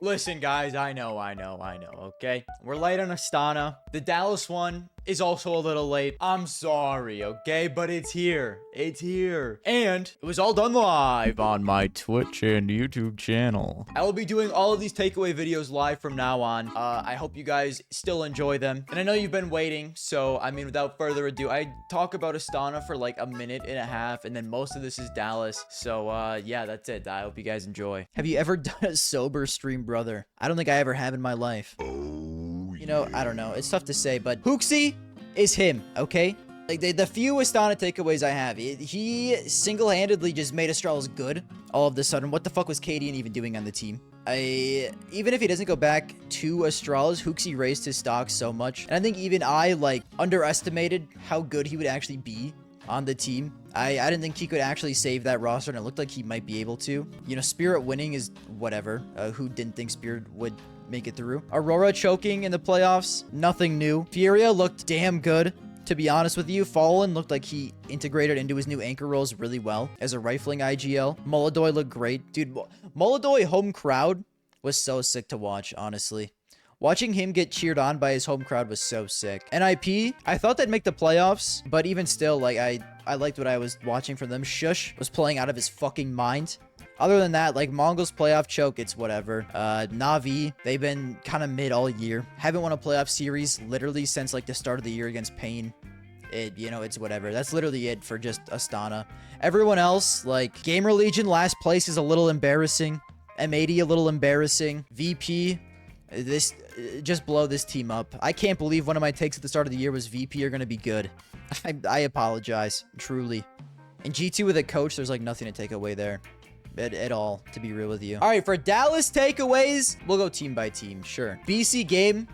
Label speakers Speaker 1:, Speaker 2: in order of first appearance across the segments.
Speaker 1: Listen, guys, I know, okay? We're late on Astana. The Dallas one is also a little late. I'm sorry, okay? But it's here. It's here. And it was all done live on my Twitch and YouTube channel. I will be doing all of these takeaway videos live from now on. I hope you guys still enjoy them. And I know you've been waiting, so, I mean, without further ado, I talk about Astana for like a minute and a half, and then most of this is Dallas. So, yeah, that's it. I hope you guys enjoy. Have you ever done a sober stream, brother? I don't think I ever have in my life. You know, I don't know. It's tough to say, but Hooksy is him, okay? Like, the few Astana takeaways I have, he single-handedly just made Astralis good all of a sudden. What the fuck was Cadian even doing on the team? Even if he doesn't go back to Astralis, Hooksy raised his stock so much. And I think even I, like, underestimated how good he would actually be on the team. I didn't think he could actually save that roster, and it looked like he might be able to. You know, Spirit winning is whatever. Who didn't think Spirit would make it through? Aurora choking in the playoffs, nothing new. Furia looked damn good, to be honest with you. Fallen looked like he integrated into his new anchor roles really well as a rifling IGL. Molodoy looked great. Dude, Molodoy home crowd was so sick to watch, honestly. Watching him get cheered on by his home crowd was so sick. NIP, I thought they'd make the playoffs, but even still, like, I liked what I was watching from them. Shush was playing out of his fucking mind. Other than that, like, Mongolz playoff choke, it's whatever. Na'Vi, they've been kind of mid all year. Haven't won a playoff series literally since, like, the start of the year against Pain. You know, it's whatever. That's literally it for just Astana. Everyone else, like, Gamer Legion last place is a little embarrassing. M80 a little embarrassing. VP, just blow this team up. I can't believe one of my takes at the start of the year was VP are going to be good. I apologize, truly. And G2 with a coach, there's like nothing to take away there at all, to be real with you. All right, for Dallas takeaways, we'll go team by team, sure. BC.Game,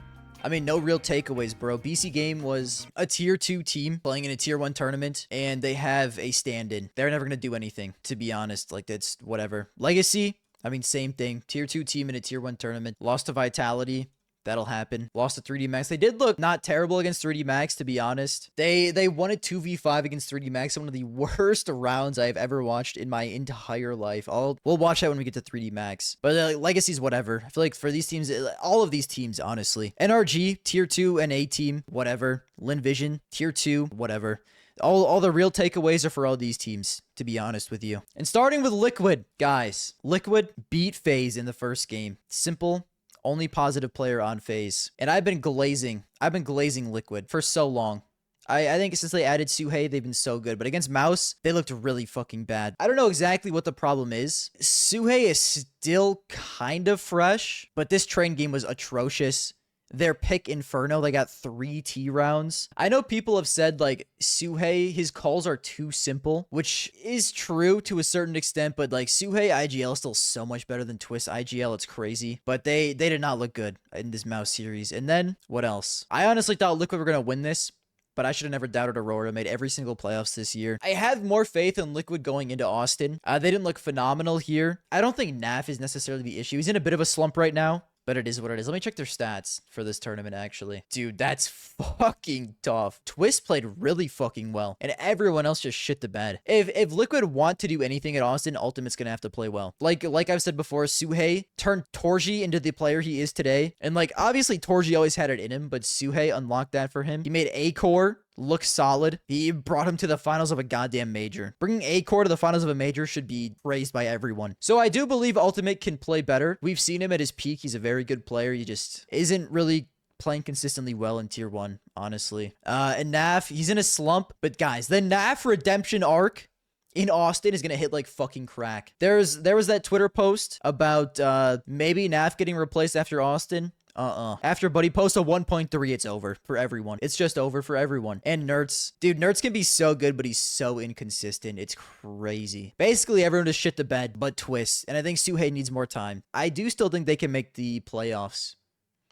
Speaker 1: I mean, no real takeaways, bro. BC.Game was a tier 2 team playing in a tier 1 tournament, and they have a stand-in. They're never going to do anything, to be honest. Like, that's whatever. Legacy, I mean, same thing. Tier 2 team in a tier 1 tournament. Lost to Vitality. That'll happen. Lost to 3D Max. They did look not terrible against 3D Max, to be honest. They won a 2v5 against 3D Max. One of the worst rounds I've ever watched in my entire life. We'll watch that when we get to 3D Max. But Legacy's whatever. I feel like for these teams, all of these teams, honestly. NRG, tier 2 and A team, whatever. Lynn Vision, tier 2, whatever. All the real takeaways are for all these teams, to be honest with you. And starting with Liquid, guys. Liquid beat Faze in the first game. Simple. Only positive player on Faze. And I've been glazing Liquid for so long. I think since they added Suhei, they've been so good. But against Mouz, they looked really fucking bad. I don't know exactly what the problem is. Suhei is still kind of fresh, but this train game was atrocious. Their pick Inferno, they got 3 T rounds. I know people have said, like, Suhei, his calls are too simple, which is true to a certain extent, but, like, Suhei IGL is still so much better than Twist IGL. It's crazy. But they did not look good in this Mouz series. And then, what else? I honestly thought Liquid were going to win this, but I should have never doubted Aurora. Made every single playoffs this year. I have more faith in Liquid going into Austin. They didn't look phenomenal here. I don't think Naf is necessarily the issue. He's in a bit of a slump right now. But it is what it is. Let me check their stats for this tournament, actually. Dude, that's fucking tough. Twist played really fucking well, and everyone else just shit the bed. If Liquid want to do anything at Austin, Ultimate's gonna have to play well. Like I've said before, Suhei turned Torji into the player he is today. And, like, obviously Torji always had it in him, but Suhei unlocked that for him. He made A-Core look solid. He brought him to the finals of a goddamn major. Bringing A-Core to the finals of a major should be praised by everyone. So I do believe Ultimate can play better. We've seen him at his peak. He's a very good player. He just isn't really playing consistently well in tier 1, honestly. And Naf, he's in a slump. But guys, the Naf redemption arc in Austin is going to hit like fucking crack. There was that Twitter post about maybe Naf getting replaced after Austin. After Buddy posts a 1.3, it's over for everyone. It's just over for everyone. And Nerds. Dude, Nerds can be so good, but he's so inconsistent. It's crazy. Basically, everyone just shit the bed, but Twist. And I think Suhei needs more time. I do still think they can make the playoffs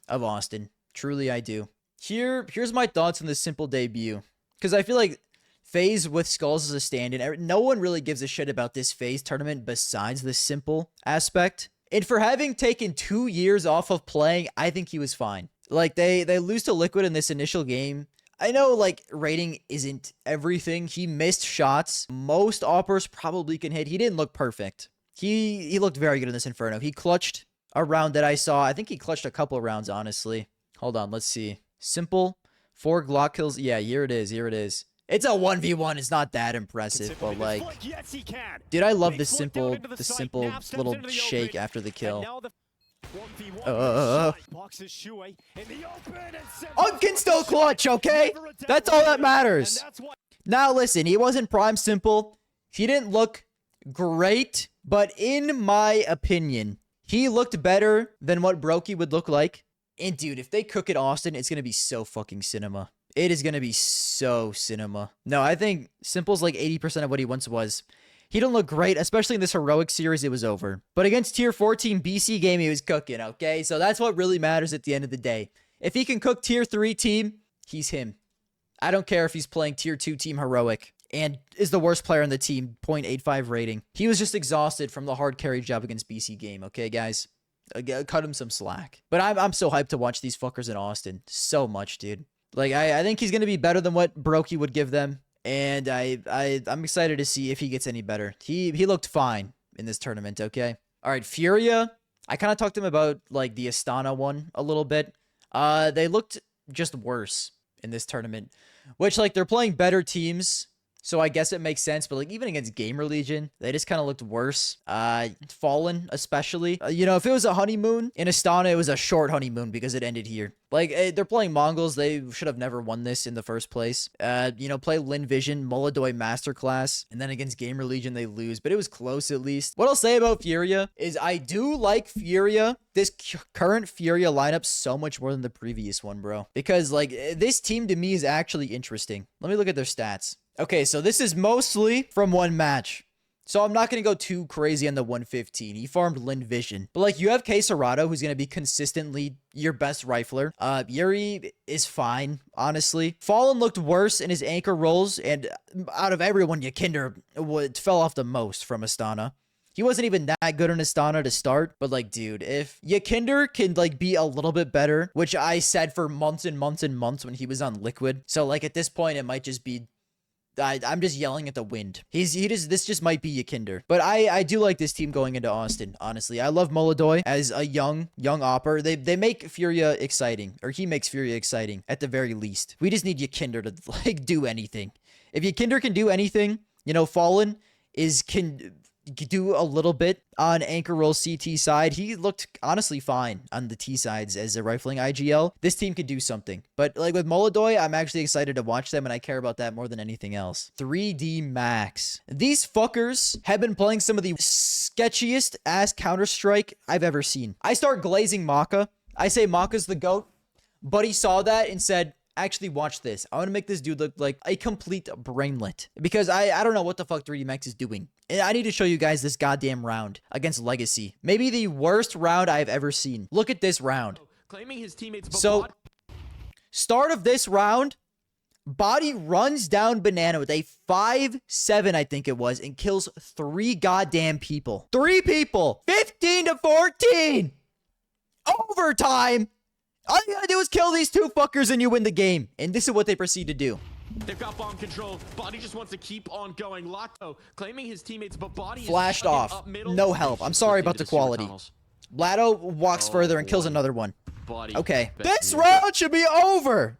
Speaker 1: of Austin. Truly, I do. Here's my thoughts on this simple debut. Because I feel like Faze with Skulls as a stand-in. No one really gives a shit about this Faze tournament besides the simple aspect. And for having taken 2 years off of playing, I think he was fine. Like, they lose to Liquid in this initial game. I know, like, rating isn't everything. He missed shots. Most Oppers probably can hit. He didn't look perfect. He looked very good in this Inferno. He clutched a round that I saw. I think he clutched a couple of rounds, honestly. Hold on, let's see. Simple, 4 Glock kills. Yeah, here it is, here it is. It's a 1v1. It's not that impressive, but like, dude, I love the simple little shake after the kill. Can still clutch, okay? That's all that matters. Now listen, he wasn't prime simple. He didn't look great, but in my opinion, he looked better than what Brokey would look like. And dude, if they cook it Austin, it's gonna be so fucking cinema. It is gonna be so cinema. No, I think Simple's like 80% of what he once was. He didn't look great, especially in this heroic series. It was over. But against tier 14 BC.Game, he was cooking, okay? So that's what really matters at the end of the day. If he can cook tier 3 team, he's him. I don't care if he's playing tier 2 team heroic and is the worst player on the team, 0.85 rating. He was just exhausted from the hard carry job against BC.Game, okay, guys? Cut him some slack. But I'm so hyped to watch these fuckers in Austin. So much, dude. Like, I think he's going to be better than what Brokey would give them. And I'm excited to see if he gets any better. He looked fine in this tournament, okay? All right, Furia. I kind of talked to him about, like, the Astana one a little bit. They looked just worse in this tournament. Which, like, they're playing better teams. So I guess it makes sense, but like even against Gamer Legion, they just kind of looked worse. Fallen, especially. You know, if it was a honeymoon in Astana, it was a short honeymoon because it ended here. Like, they're playing Mongolz. They should have never won this in the first place. You know, play Lynn Vision, Molodoy Masterclass, and then against Gamer Legion, they lose, but it was close at least. What I'll say about Furia is I do like Furia, this current Furia lineup, so much more than the previous one, bro. Because, like, this team to me is actually interesting. Let me look at their stats. Okay, so this is mostly from one match. So I'm not going to go too crazy on the 115. He farmed Lynn Vision. But, like, you have Quesarado, who's going to be consistently your best rifler. Yuri is fine, honestly. Fallen looked worse in his anchor rolls, and out of everyone, Yakinder fell off the most from Astana. He wasn't even that good in Astana to start, but, like, dude, if Yakinder can, like, be a little bit better, which I said for months and months and months when he was on Liquid. So, like, at this point, it might just be... I'm just yelling at the wind. This just might be Yakinder. But I do like this team going into Austin, honestly. I love Molodoy as a young opper. They make Furia exciting, or he makes Furia exciting at the very least. We just need Yakinder to, like, do anything. If Yakinder can do anything, you know, Fallen can do a little bit on anchor roll CT side. He looked honestly fine on the T sides as a rifling IGL. This team could do something. But like with Molodoy, I'm actually excited to watch them, and I care about that more than anything else. 3D Max. These fuckers have been playing some of the sketchiest ass Counter-Strike I've ever seen. I start glazing Maka. I say Maka's the GOAT. Buddy saw that and said, actually watch this. I want to make this dude look like a complete brainlet. Because I don't know what the fuck 3D Max is doing. And I need to show you guys this goddamn round against Legacy. Maybe the worst round I've ever seen. Look at this round.
Speaker 2: Claiming his teammates.
Speaker 1: So, start of this round, Body runs down Banana with a 5-7, I think it was, and kills 3 goddamn people. 3 people! 15-14! Overtime! All you gotta do is kill these 2 fuckers and you win the game. And this is what they proceed to do.
Speaker 2: They've got bomb control. Body just wants to keep on going. Lotto claiming his teammates, but Body
Speaker 1: flashed off. No help. I'm sorry about the quality. Lotto walks further and kills another one. Okay. This round should be over.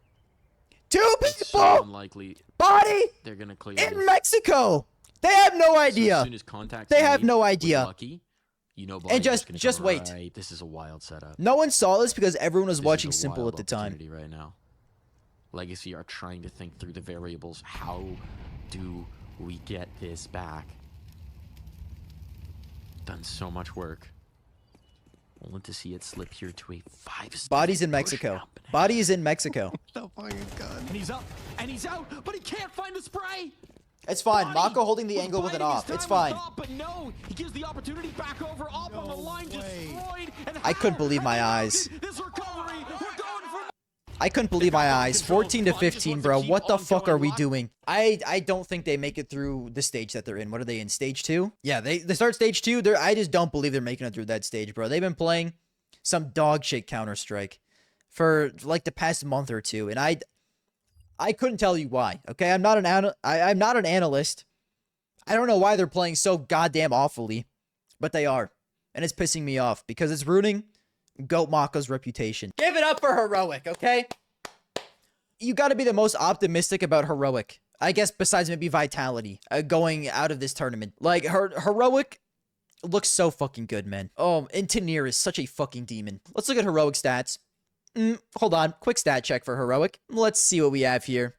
Speaker 1: 2 people.
Speaker 2: Unlikely.
Speaker 1: Body.
Speaker 2: They're gonna clear
Speaker 1: in Mexico. They have no idea.
Speaker 2: So as soon as contact
Speaker 1: they have no idea.
Speaker 2: Lucky, you know,
Speaker 1: and just wait.
Speaker 2: Right. This is a wild setup.
Speaker 1: No one saw this because everyone was watching Simple at the time.
Speaker 2: Right now, Legacy are trying to think through the variables. How do we get this back? Done so much work, only to see it slip here to a 5.
Speaker 1: Body's in Mexico. Body is in Mexico.
Speaker 2: The fucking gun. And he's up. And he's out. But he can't find the spray.
Speaker 1: It's fine. Mako holding the angle with an off. It's fine.
Speaker 2: But no, he gives the opportunity back over. Up on the line, destroyed. And
Speaker 1: I couldn't believe my eyes.
Speaker 2: This recovery. We're going for...
Speaker 1: I couldn't believe my eyes. 14-15, bro. What the fuck are we doing? I don't think they make it through the stage that they're in. What are they in? Stage 2? Yeah, they start stage 2. I just don't believe they're making it through that stage, bro. They've been playing some dog shit Counter-Strike for like the past month or two, and I couldn't tell you why. Okay, I'm not an analyst. I don't know why they're playing so goddamn awfully, but they are, and it's pissing me off because it's ruining Goat Maka's reputation. Give it up for Heroic, okay? You got to be the most optimistic about Heroic. I guess besides maybe Vitality going out of this tournament. Like, Heroic looks so fucking good, man. Oh, and Tanir is such a fucking demon. Let's look at Heroic stats. Hold on. Quick stat check for Heroic. Let's see what we have here.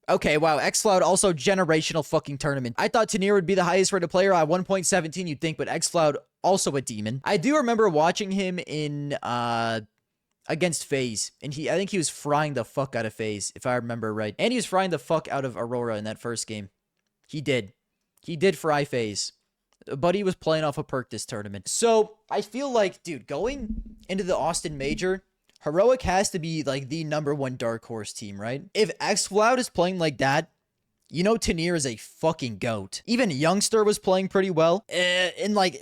Speaker 1: Okay, wow. xCloud also generational fucking tournament. I thought Tanir would be the highest rated player at 1.17, you'd think, but xCloud also a demon. I do remember watching him in, against Faze, and I think he was frying the fuck out of Faze, if I remember right. And he was frying the fuck out of Aurora in that first game. He did. He did fry Faze. But he was playing off a perk this tournament. So, I feel like, dude, going into the Austin Major, Heroic has to be, like, the #1 dark horse team, right? If xCloud is playing like that, you know Tanir is a fucking goat. Even Youngster was playing pretty well. And, like,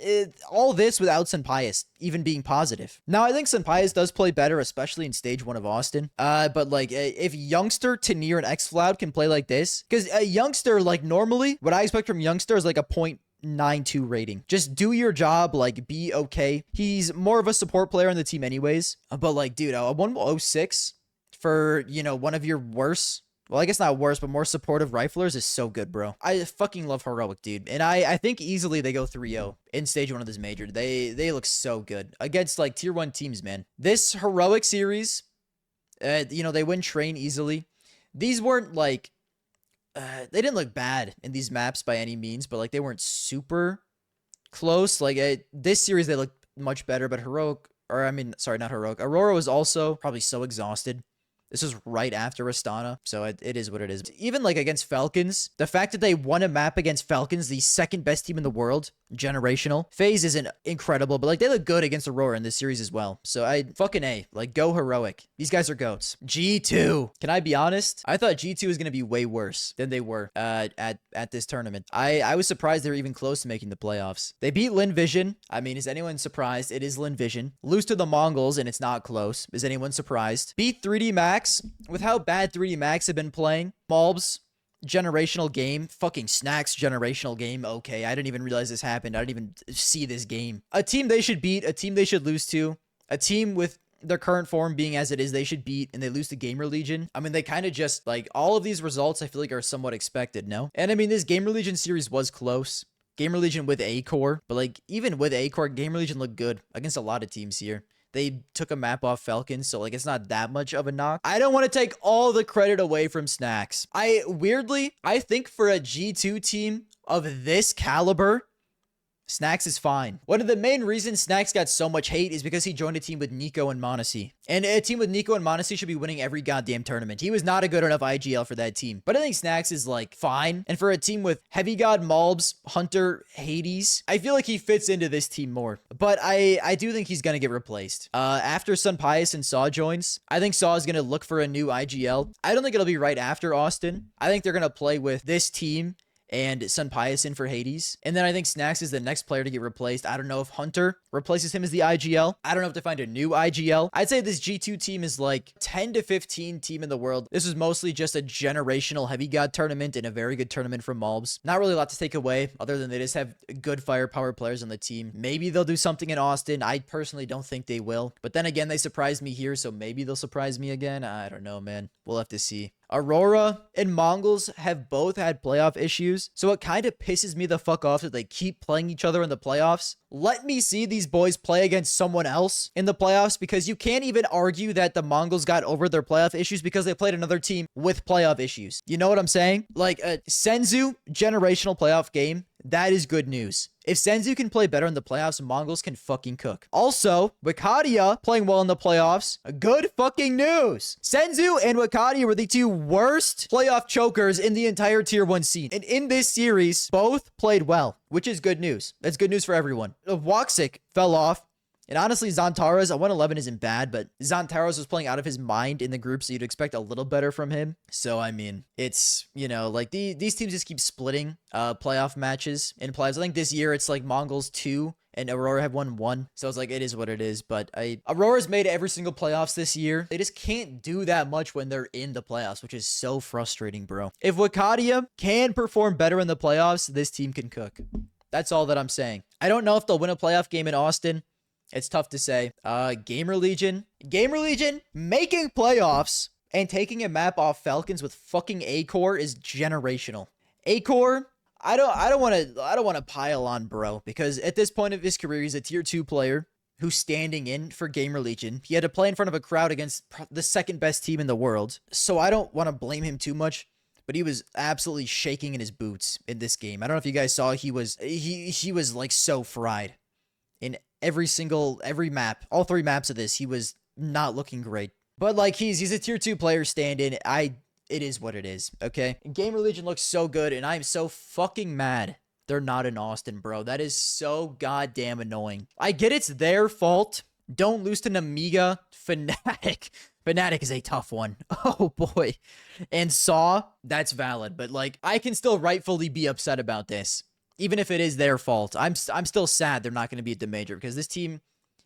Speaker 1: all this without Senpaius even being positive. Now, I think Senpaius does play better, especially in Stage 1 of Austin. But, like, if Youngster, Tanir, and xCloud can play like this, because Youngster, like, normally, what I expect from Youngster is, like, a 0.92 rating. Just do your job, like, be okay. He's more of a support player on the team anyways. But, like, dude, a 106 for, you know, one of your worst, well, I guess not worse, but more supportive riflers is so good, bro. I fucking love Heroic, dude. And I think easily they go 3-0 in Stage 1 of this Major. They look so good against, like, Tier 1 teams, man. This Heroic series, you know, they win Train easily. These weren't, like, they didn't look bad in these maps by any means, but, like, they weren't super close. Like, this series, they looked much better, but Heroic, or I mean, sorry, not Heroic. Aurora was also probably so exhausted. This is right after Astana, so it is what it is. Even, like, against Falcons, the fact that they won a map against Falcons, the second best team in the world, generational. Faze isn't incredible, but, like, they look good against Aurora in this series as well. So I fucking A, like, go Heroic. These guys are goats. G2. Can I be honest? I thought G2 was going to be way worse than they were at this tournament. I was surprised they were even close to making the playoffs. They beat Lynn Vision. I mean, is anyone surprised? It is Lynn Vision. Lose to the Mongolz, and it's not close. Is anyone surprised? Beat 3D Max. With how bad 3D Max have been playing. Mouz, generational game. Fucking Snacks, generational game. Okay, I didn't even realize this happened. I didn't even see this game. A team they should beat. A team they should lose to. A team with their current form being as it is, they should beat, and they lose to Gamer Legion. I mean, they kind of just, like, all of these results I feel like are somewhat expected, no? And I mean, this Gamer Legion series was close. Gamer Legion with A-Core. But, like, even with A-Core, Gamer Legion looked good against a lot of teams here. They took a map off Falcons, so, like, it's not that much of a knock. I don't want to take all the credit away from Snacks. I think for a G2 team of this caliber, Snacks is fine. One of the main reasons Snacks got so much hate is because he joined a team with Nico and Monesi. And a team with Nico and Monesi should be winning every goddamn tournament. He was not a good enough IGL for that team. But I think Snacks is, like, fine. And for a team with Heavy God, Mongolz, Hunter, Hades, I feel like he fits into this team more. But I do think he's going to get replaced. After Senpaius and Saw joins, I think Saw is going to look for a new IGL. I don't think it'll be right after Austin. I think they're going to play with this team and Senpaius in for Hades. And then I think Snacks is the next player to get replaced. I don't know if Hunter replaces him as the IGL. I don't know if they find a new IGL. I'd say this G2 team is like 10 to 15 team in the world. This is mostly just a generational Heavy God tournament and a very good tournament from Mongolz. Not really a lot to take away other than they just have good firepower players on the team. Maybe they'll do something in Austin. I personally don't think they will. But then again, they surprised me here, so maybe they'll surprise me again. I don't know, man. We'll have to see. Aurora and Mongolz have both had playoff issues, so it kind of pisses me the fuck off that they keep playing each other in the playoffs. Let me see these boys play against someone else in the playoffs, because you can't even argue that the Mongolz got over their playoff issues because they played another team with playoff issues. You know what I'm saying? Like, Senzu, generational playoff game, that is good news. If Senzu can play better in the playoffs, Mongolz can fucking cook. Also, Wakadia playing well in the playoffs. Good fucking news. Senzu and Wakadia were the two worst playoff chokers in the entire Tier 1 scene. And in this series, both played well, which is good news. That's good news for everyone. Woxic fell off. And honestly, Xantaras, a 111 isn't bad, but Xantaras was playing out of his mind in the group, so you'd expect a little better from him. So, I mean, it's, you know, like, these teams just keep splitting playoff matches in playoffs. I think this year it's like Mongolz 2 and Aurora have won 1. So it's like, it is what it is. But Aurora's made every single playoffs this year. They just can't do that much when they're in the playoffs, which is so frustrating, bro. If Wakadia can perform better in the playoffs, this team can cook. That's all that I'm saying. I don't know if they'll win a playoff game in Austin. It's tough to say. Gamer Legion making playoffs and taking a map off Falcons with fucking A-Core is generational. A-Core, I don't want to pile on bro, because at this point of his career, he's a tier 2 player who's standing in for Gamer Legion. He had to play in front of a crowd against the second best team in the world. So I don't want to blame him too much, but he was absolutely shaking in his boots in this game. I don't know if you guys saw, he was like so fried in every map. All 3 maps of this, he was not looking great. But like he's a tier 2 player stand-in. It is what it is, okay? And Gamer Legion looks so good, and I'm so fucking mad they're not in Austin, bro. That is so goddamn annoying. I get it's their fault. Don't lose to Namiga. Fnatic. Fnatic is a tough one. Oh boy. And Saw, that's valid, but like I can still rightfully be upset about this. Even if it is their fault. I'm still sad they're not going to be at the major, because this team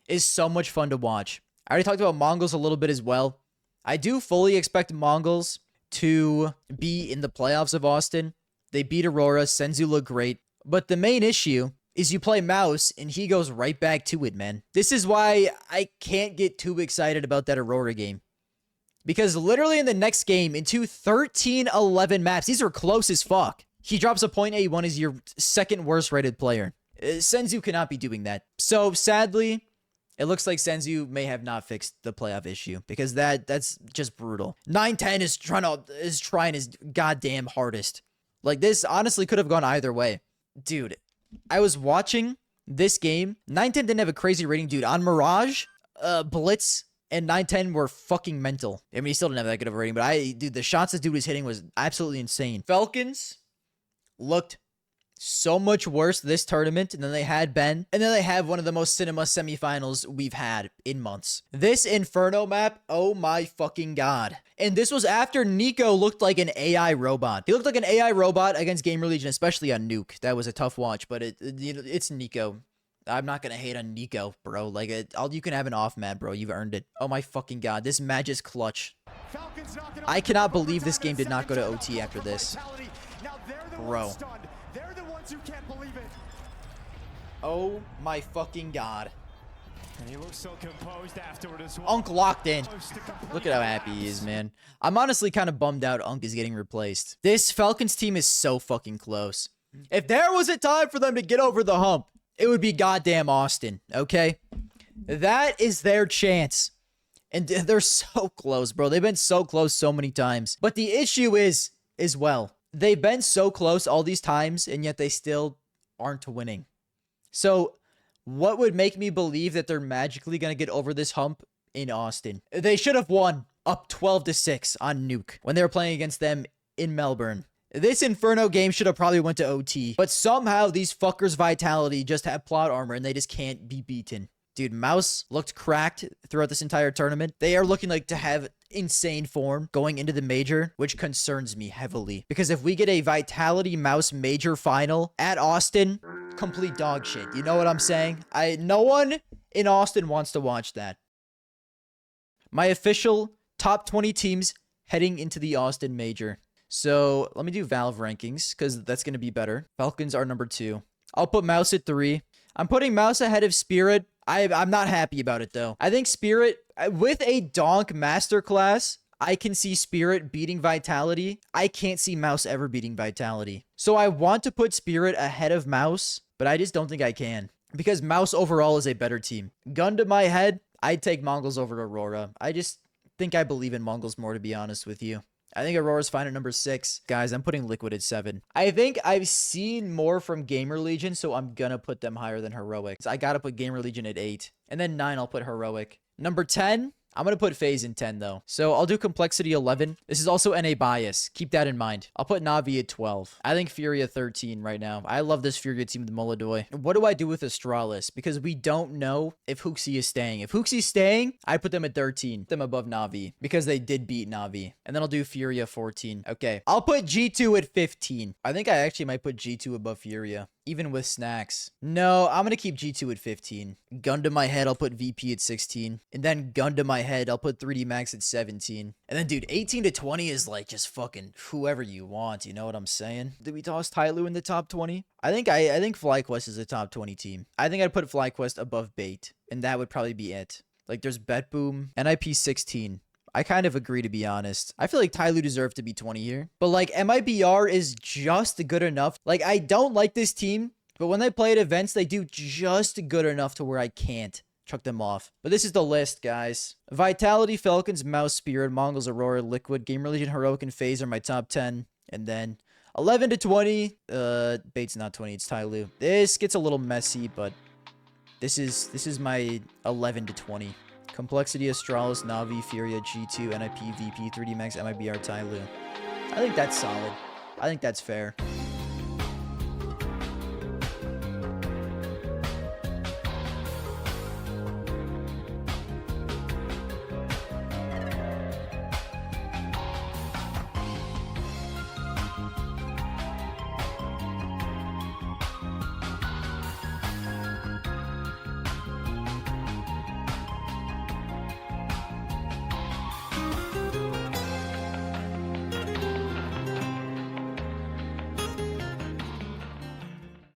Speaker 1: is so much fun to watch. I already talked about Mongolz a little bit as well. I do fully expect Mongolz to be in the playoffs of Austin. They beat Aurora. Senzu looked great. But the main issue is you play Mouz and he goes right back to it, man. This is why I can't get too excited about that Aurora game. Because literally in the next game, into 13-11 maps, these are close as fuck. He drops a .81 as your second worst rated player. Senzu cannot be doing that. So sadly, it looks like Senzu may have not fixed the playoff issue, because that's just brutal. 910 is trying his goddamn hardest. Like, this honestly could have gone either way. Dude, I was watching this game. 910 didn't have a crazy rating, dude. On Mirage, Blitz, and 910 were fucking mental. I mean, he still didn't have that good of a rating, but dude, the shots this dude was hitting was absolutely insane. Falcons looked so much worse this tournament than they had been. And then they have one of the most cinema semifinals we've had in months. This Inferno map, oh my fucking god. And this was after Nico looked like an AI robot. He looked like an AI robot against Gamer Legion, especially on Nuke. That was a tough watch, but it's Nico. I'm not gonna hate on Nico, bro. Like, you can have an off map, bro. You've earned it. Oh my fucking god, this match is clutch. I cannot believe this game did not go to OT after this. Bro.
Speaker 3: They're the ones who can't believe it.
Speaker 1: Oh my fucking god.
Speaker 3: And he looks so composed afterward as well.
Speaker 1: Unk locked in. Look at how happy he is, man. I'm honestly kind of bummed out Unk is getting replaced. This Falcons team is so fucking close. If there was a time for them to get over the hump, it would be goddamn Austin, okay? That is their chance. And they're so close, bro. They've been so close so many times. But the issue is, as well, they've been so close all these times, and yet they still aren't winning. So, what would make me believe that they're magically going to get over this hump in Austin? They should have won up 12-6 on Nuke when they were playing against them in Melbourne. This Inferno game should have probably went to OT, but somehow these fuckers' Vitality just have plot armor and they just can't be beaten. Dude, Mouz looked cracked throughout this entire tournament. They are looking like to have insane form going into the major, which concerns me heavily. Because if we get a Vitality Mouz major final at Austin, complete dog shit. You know what I'm saying? No one in Austin wants to watch that. My official top 20 teams heading into the Austin major. So let me do Valve rankings, because that's going to be better. Falcons are number 2. I'll put Mouz at 3. I'm putting Mouz ahead of Spirit. I'm not happy about it, though. I think Spirit, with a Donk masterclass, I can see Spirit beating Vitality. I can't see Mouz ever beating Vitality. So I want to put Spirit ahead of Mouz, but I just don't think I can. Because Mouz overall is a better team. Gun to my head, I'd take Mongolz over Aurora. I just think I believe in Mongolz more, to be honest with you. I think Aurora's fine at number 6. Guys, I'm putting Liquid at 7. I think I've seen more from Gamer Legion, so I'm gonna put them higher than Heroic. So I gotta put Gamer Legion at 8. And then 9, I'll put Heroic. Number 10, I'm gonna put Faze in 10, though. So I'll do Complexity 11. This is also NA bias. Keep that in mind. I'll put Na'Vi at 12. I think Furia 13 right now. I love this Furia team with Molodoy. What do I do with Astralis? Because we don't know if Hooksy is staying. If Hooksy's staying, I put them at 13. Them above Na'Vi. Because they did beat Na'Vi. And then I'll do Furia 14. Okay. I'll put G2 at 15. I think I actually might put G2 above Furia. even with snacks. No, I'm going to keep G2 at 15. Gun to my head, I'll put VP at 16. And then gun to my head, I'll put 3D Max at 17. And then, dude, 18 to 20 is like just fucking whoever you want. You know what I'm saying? Did we toss Tyloo in the top 20? I think FlyQuest is a top 20 team. I think I'd put FlyQuest above Bait. And that would probably be it. Like, there's BetBoom, NIP 16. I kind of agree, to be honest. I feel like Tyloo deserved to be 20 here. But, like, MIBR is just good enough. Like, I don't like this team, but when they play at events, they do just good enough to where I can't chuck them off. But this is the list, guys. Vitality, Falcons, Mouz, Spirit, Mongolz, Aurora, Liquid, Gamer Legion, Heroic, and Faze are my top 10. And then 11 to 20. Bait's not 20, it's Tyloo. This gets a little messy, but this is my 11 to 20. Complexity, Astralis, Navi, Furia, G2, NIP, VP, 3D Max, MIBR, Tyloo. I think that's solid. I think that's fair.